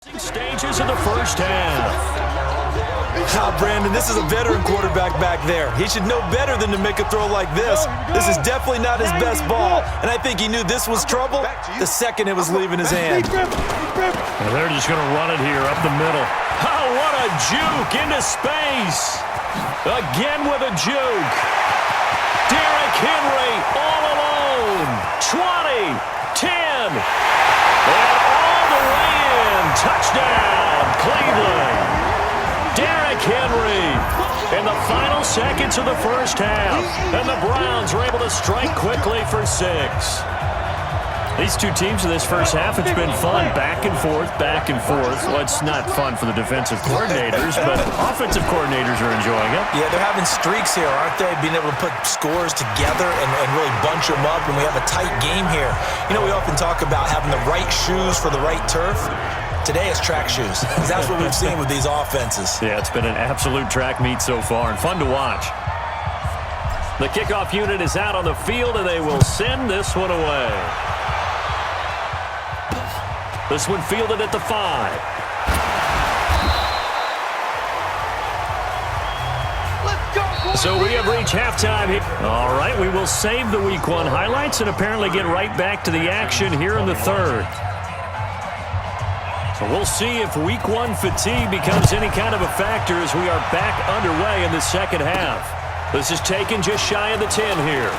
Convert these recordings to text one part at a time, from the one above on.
Stages of the first half. Brandon, this is a veteran quarterback back there. He should know better than to make a throw like this. This is definitely not his best ball, and I think he knew this was trouble the second it was leaving his hand. And they're just going to run it here up the middle. Oh, what a juke into space. Again with a juke. Derrick Henry all alone. 20, 10, and all the way in. Touchdown, Cleveland. Derrick Henry in the final seconds of the first half. And the Browns are able to strike quickly for 6. These two teams in this first half, it's been fun. Back and forth, back and forth. Well, it's not fun for the defensive coordinators, but offensive coordinators are enjoying it. Yeah, they're having streaks here, aren't they? Being able to put scores together and really bunch them up, and we have a tight game here. You know, we often talk about having the right shoes for the right turf. Today is track shoes. That's what we've seen with these offenses. Yeah, it's been an absolute track meet so far and fun to watch. The kickoff unit is out on the field, and they will send this one away. This one fielded at the 5. So we have reached halftime here. All right, we will save the Week 1 highlights and apparently get right back to the action here in the third. So we'll see if Week 1 fatigue becomes any kind of a factor as we are back underway in the second half. This is taken just shy of the 10 here.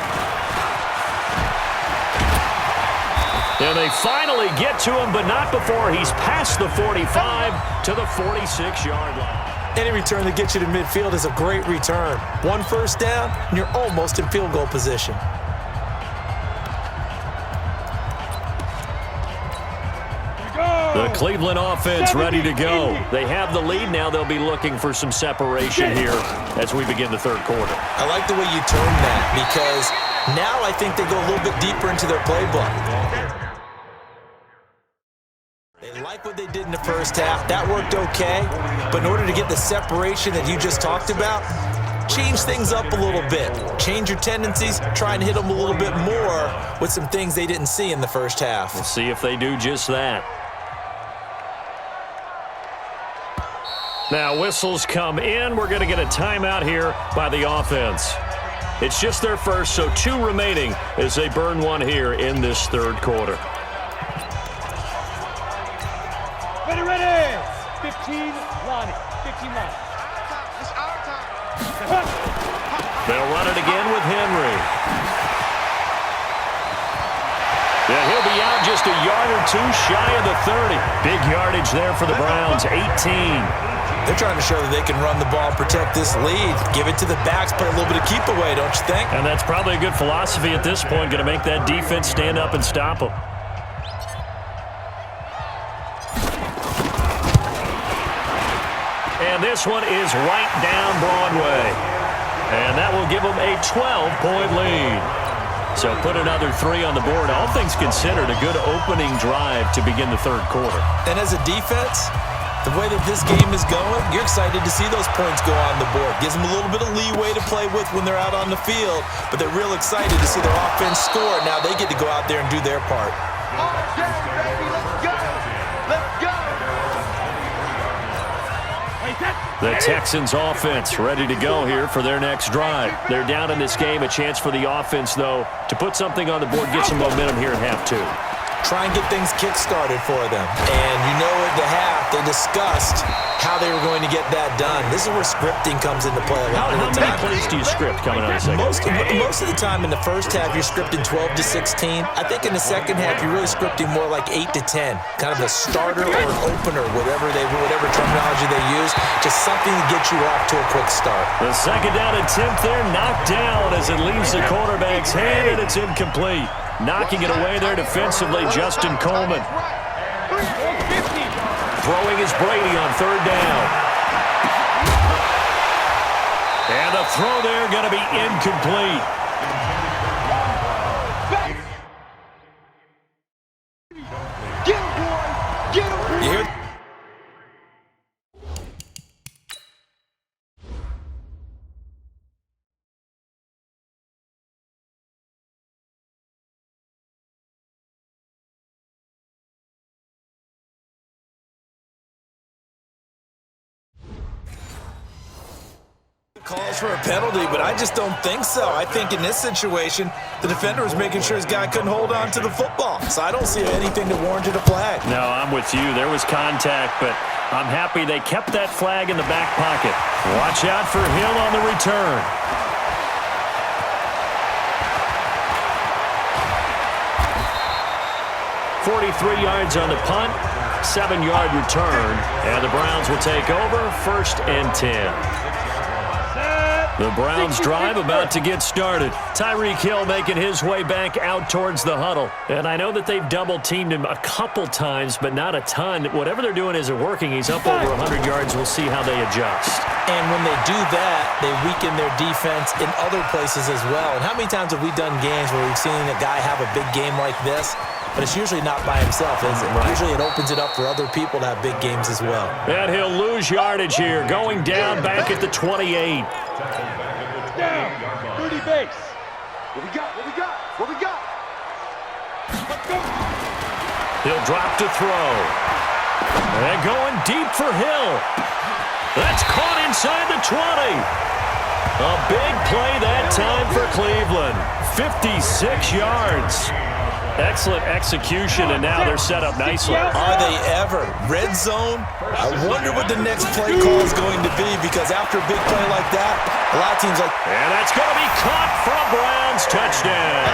And they finally get to him, but not before he's past the 45 to the 46-yard line. Any return that gets you to midfield is a great return. 1 first down, and you're almost in field goal position. The Cleveland offense ready to go. They have the lead. Now they'll be looking for some separation here as we begin the third quarter. I like the way you termed that because now I think they go a little bit deeper into their playbook. They like what they did in the first half. That worked okay. But in order to get the separation that you just talked about, change things up a little bit. Change your tendencies. Try and hit them a little bit more with some things they didn't see in the first half. We'll see if they do just that. Now whistles come in. We're going to get a timeout here by the offense. It's just their first, so 2 remaining as they burn one here in this third quarter. Ready. 15, Lonnie. 15, Lonnie. It's our time. They'll run it again with Henry. Yeah, he'll be out just a yard or 2 shy of the 30. Big yardage there for the Browns, 18. They're trying to show that they can run the ball, protect this lead, give it to the backs, put a little bit of keep away, don't you think? And that's probably a good philosophy at this point, going to make that defense stand up and stop them. And this one is right down Broadway. And that will give them a 12-point lead. So put another 3 on the board. All things considered, a good opening drive to begin the third quarter. And as a defense, the way that this game is going, you're excited to see those points go on the board. Gives them a little bit of leeway to play with when they're out on the field, but they're real excited to see their offense score. Now they get to go out there and do their part. Okay, baby, let's go. Let's go. The Texans offense ready to go here for their next drive. They're down in this game. A chance for the offense, though, to put something on the board, get some momentum here in half 2. Try and get things kick-started for them. And you know at the half, they discussed how they were going to get that done. This is where scripting comes into play a lot of the time. How many plays do you script coming out of the second? Most of the time in the first half, you're scripting 12 to 16. I think in the second half, you're really scripting more like 8 to 10. Kind of a starter or an opener, whatever terminology they use. Just something to get you off to a quick start. The second down attempt there knocked down as it leaves the quarterback's hand, and it's incomplete. Knocking it away there defensively, Justin Coleman. Throwing is Brady on third down. And the throw there going to be incomplete. Calls for a penalty, but I just don't think so. I think in this situation, the defender was making sure his guy couldn't hold on to the football. So I don't see anything that warranted a flag. No, I'm with you. There was contact, but I'm happy they kept that flag in the back pocket. Watch out for Hill on the return. .43 yards on the punt, 7-yard return, and the Browns will take over, 1st and 10. The Browns drive about to get started. Tyreek Hill making his way back out towards the huddle. And I know that they've double-teamed him a couple times, but not a ton. Whatever they're doing isn't working. He's up over 100 yards. We'll see how they adjust. And when they do that, they weaken their defense in other places as well. And how many times have we done games where we've seen a guy have a big game like this? But it's usually not by himself, is it? Right. Usually it opens it up for other people to have big games as well. And he'll lose yardage here, going down back at the 28. Down, 30 base. What we got? What we got? What we got? Let's go. He'll drop to throw. And going deep for Hill. That's caught inside the 20. A big play that time for Cleveland. 56 yards. Excellent execution, and now they're set up nicely. Are they ever? Red zone? I wonder what the next play call is going to be, because after a big play like that, a lot of teams like... And that's going to be caught for a Browns touchdown.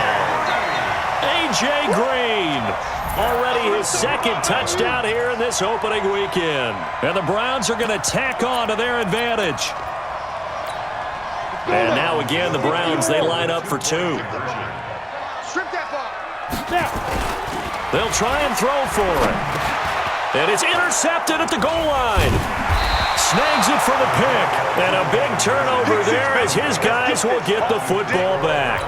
A.J. Green, already his 2nd touchdown here in this opening weekend. And the Browns are going to tack on to their advantage. And now again, the Browns, they line up for 2. Strip that ball. They'll try and throw for it. And it's intercepted at the goal line. Snags it for the pick. And a big turnover there as his guys will get the football back.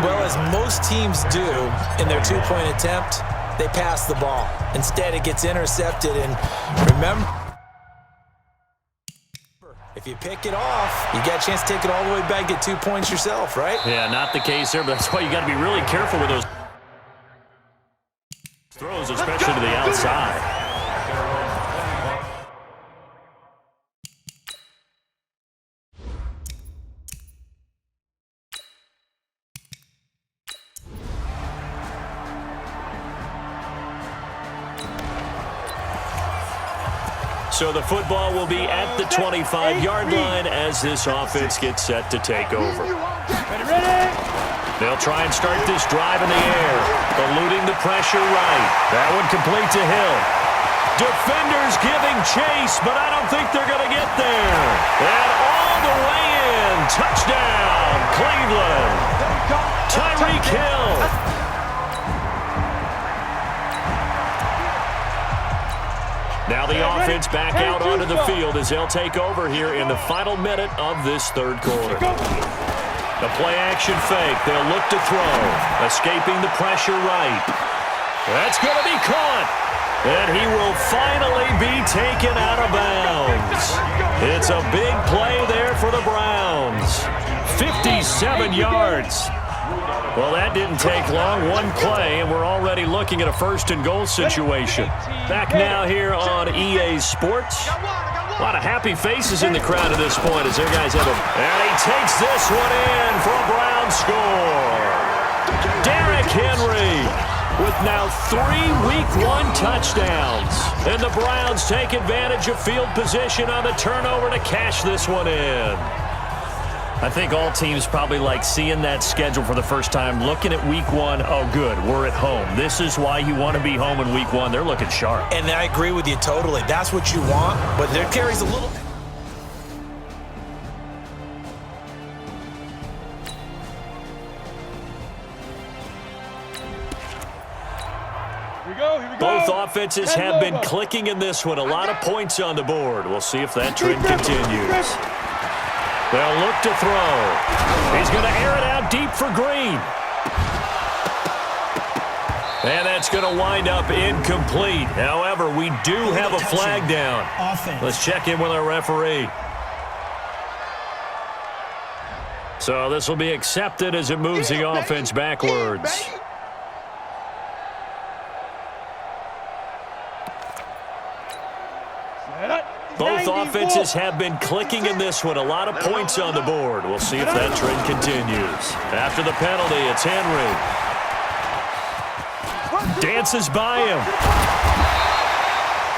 Well, as most teams do in their 2-point attempt, they pass the ball. Instead, it gets intercepted. And remember, if you pick it off, you got a chance to take it all the way back, get 2 points yourself, right? Yeah, not the case there, but that's why you got to be really careful with those throws, especially to the outside. So the football will be at the 25-yard line as this offense gets set to take over. Ready? They'll try and start this drive in the air, eluding the pressure right. That one complete to Hill. Defenders giving chase, but I don't think they're going to get there. And all the way in. Touchdown, Cleveland. Tyreek Hill. Now the offense back out onto the field as they'll take over here in the final minute of this 3rd quarter. The play-action fake. They'll look to throw. Escaping the pressure right. That's going to be caught. And he will finally be taken out of bounds. It's a big play there for the Browns. 57 yards. Well, that didn't take long. One play, and we're already looking at a 1st and goal situation. Back now here on EA Sports. A lot of happy faces in the crowd at this point as their guys have a... And he takes this one in for a Brown score. Derrick Henry with now 3 Week 1 touchdowns. And the Browns take advantage of field position on the turnover to cash this one in. I think all teams probably like seeing that schedule for the first time, looking at Week 1, oh, good, we're at home. This is why you want to be home in Week 1. They're looking sharp. And I agree with you totally. That's what you want, but there carries a little... Here we go. Both offenses have been clicking in this one. A lot of points on the board. We'll see if that trend continues. They'll look to throw. He's going to air it out deep for Green. And that's going to wind up incomplete. However, we do have a flag down. Let's check in with our referee. So this will be accepted as it moves the offense backwards. Both offenses have been clicking in this one. A lot of points on the board. We'll see if that trend continues. After the penalty, it's Henry. Dances by him.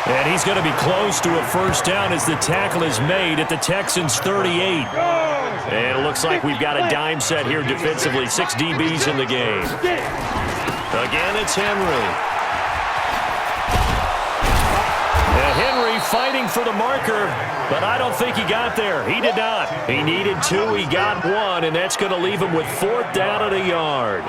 And he's going to be close to a first down as the tackle is made at the Texans' 38. And it looks like we've got a dime set here defensively. 6 DBs in the game. Again, it's Henry. Henry fighting for the marker, but I don't think he got there. He did not. He needed 2. He got 1, and that's going to leave him with 4th down at a yard.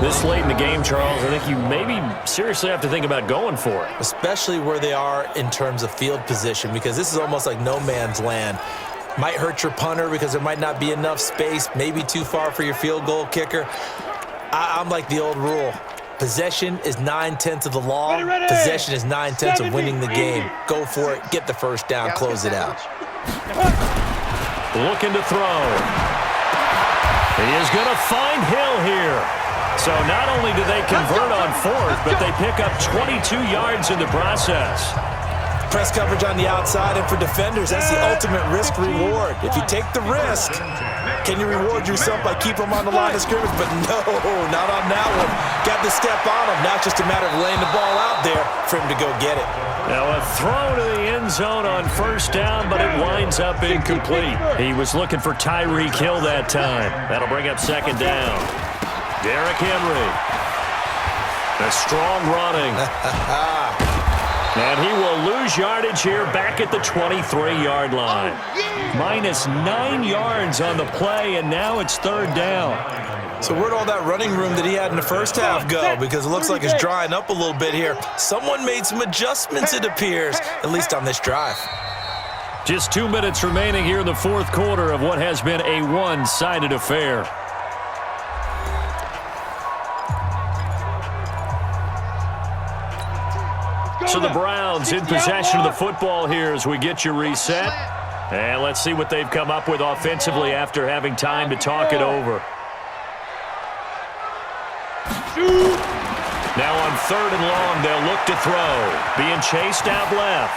This late in the game, Charles, I think you maybe seriously have to think about going for it. Especially where they are in terms of field position, because this is almost like no man's land. Might hurt your punter because there might not be enough space, maybe too far for your field goal kicker. I'm like the old rule. Possession is 9/10 of the law. Ready. Possession is 9/10 of winning the game. Go for it. Get the first down. Close it out. Looking to throw. He is going to find Hill here. So not only do they convert on 4th, but they pick up 22 yards in the process. Press coverage on the outside, and for defenders, that's the ultimate risk-reward. If you take the risk, can you reward yourself by keeping them on the line of scrimmage? But no, not on that one. Got to step on him. Now it's just a matter of laying the ball out there for him to go get it. Now a throw to the end zone on first down, but it winds up incomplete. He was looking for Tyreek Hill that time. That'll bring up 2nd down. Derrick Henry. A strong running. And he will lose yardage here back at the 23-yard line. -9 yards on the play, and now it's 3rd down. So where'd all that running room that he had in the first half go? Because it looks like it's drying up a little bit here. Someone made some adjustments, it appears, at least on this drive. Just 2 minutes remaining here in the 4th quarter of what has been a one-sided affair. So the Browns in possession of the football here as we get you reset. And let's see what they've come up with offensively after having time to talk it over. Now on 3rd and long, they'll look to throw. Being chased out left.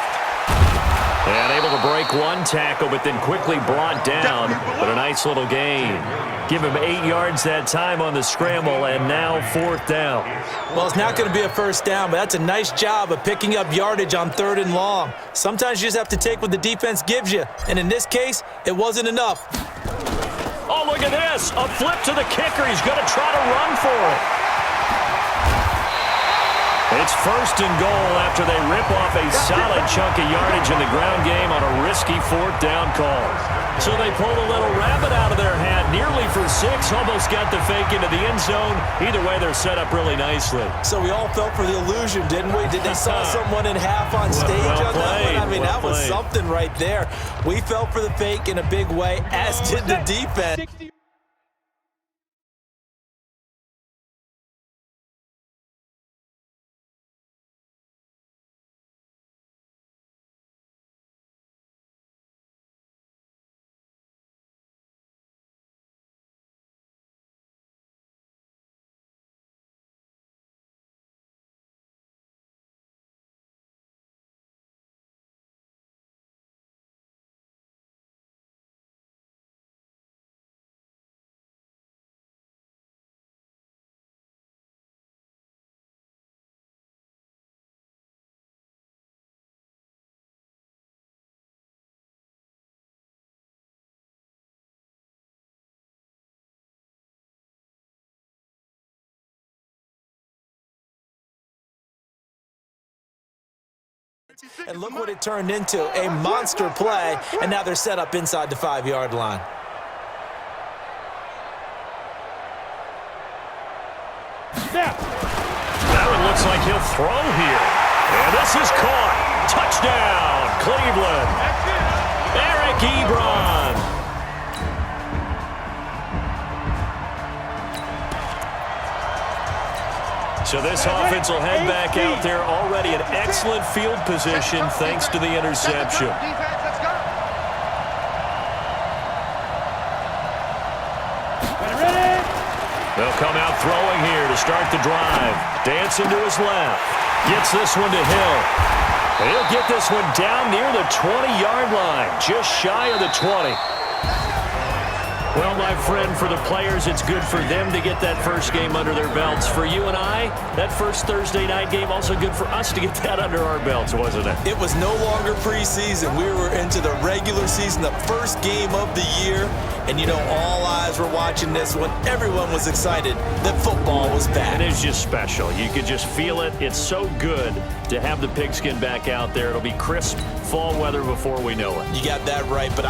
And able to break 1 tackle, but then quickly brought down. But a nice little gain. Give him 8 yards that time on the scramble, and now 4th down. Well, it's not going to be a first down, but that's a nice job of picking up yardage on 3rd and long. Sometimes you just have to take what the defense gives you, and in this case, it wasn't enough. Oh, look at this. A flip to the kicker. He's going to try to run for it. It's 1st and goal after they rip off a solid chunk of yardage in the ground game on a risky 4th down call. So they pulled a little rabbit out of their hat, nearly for 6, almost got the fake into the end zone. Either way, they're set up really nicely. So we all fell for the illusion, didn't we? Did they saw someone in half on stage on that one? I mean, that was something right there. We fell for the fake in a big way, as did the defense. And look what it turned into, a monster play, and now they're set up inside the 5-yard line. That one looks like he'll throw here. And this is caught. Touchdown, Cleveland. Eric Ebron. So this offense will head back out there already in excellent field position thanks to the interception. They'll come out throwing here to start the drive. Dancing to his left. Gets this one to Hill. He'll They'll get this one down near the 20-yard line, just shy of the 20. Well, my friend, for the players, it's good for them to get that first game under their belts. For you and I, that first Thursday night game, also good for us to get that under our belts, wasn't it? It was no longer preseason. We were into the regular season, the first game of the year. And, you know, all eyes were watching this one. Everyone was excited that football was back. It is just special. You could just feel it. It's so good to have the pigskin back out there. It'll be crisp fall weather before we know it. You got that right, but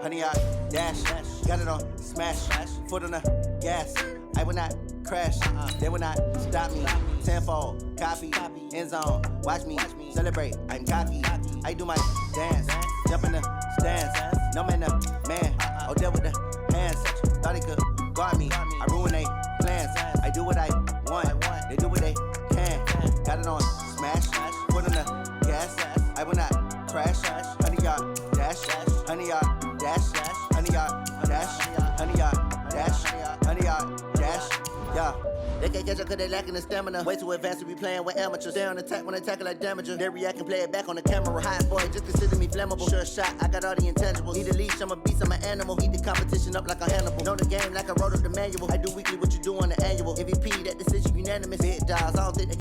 Honey, I dash, got it on smash, foot on the gas. I will not crash, they will not stop me. Tenfold, copy, end zone, watch me celebrate. I'm cocky, I do my dance, jump in the stands. No man, man, oh there with the hands. Thought he could guard me, I ruin they plans. I do what I want, they do what they can. Got it on smash, foot on the gas. I will not crash, honey, y'all dash, honey, y'all. Dash, honey, y'all, dash, honey, y'all, dash, honey, y'all, dash, yeah. They can't catch up cause they lacking the stamina. Way too advanced to be playing with amateurs. Stay on attack when I tackle like damager. They react and play it back on the camera. Hot boy, just consider me flammable. Sure shot, I got all the intangibles. Need a leash, I'm a beast, I'm an animal. Eat the competition up like a Hannibal. Know the game like I wrote up the manual. I do weekly what you do on the annual. MVP, that decision unanimous. Big dogs, I don't think they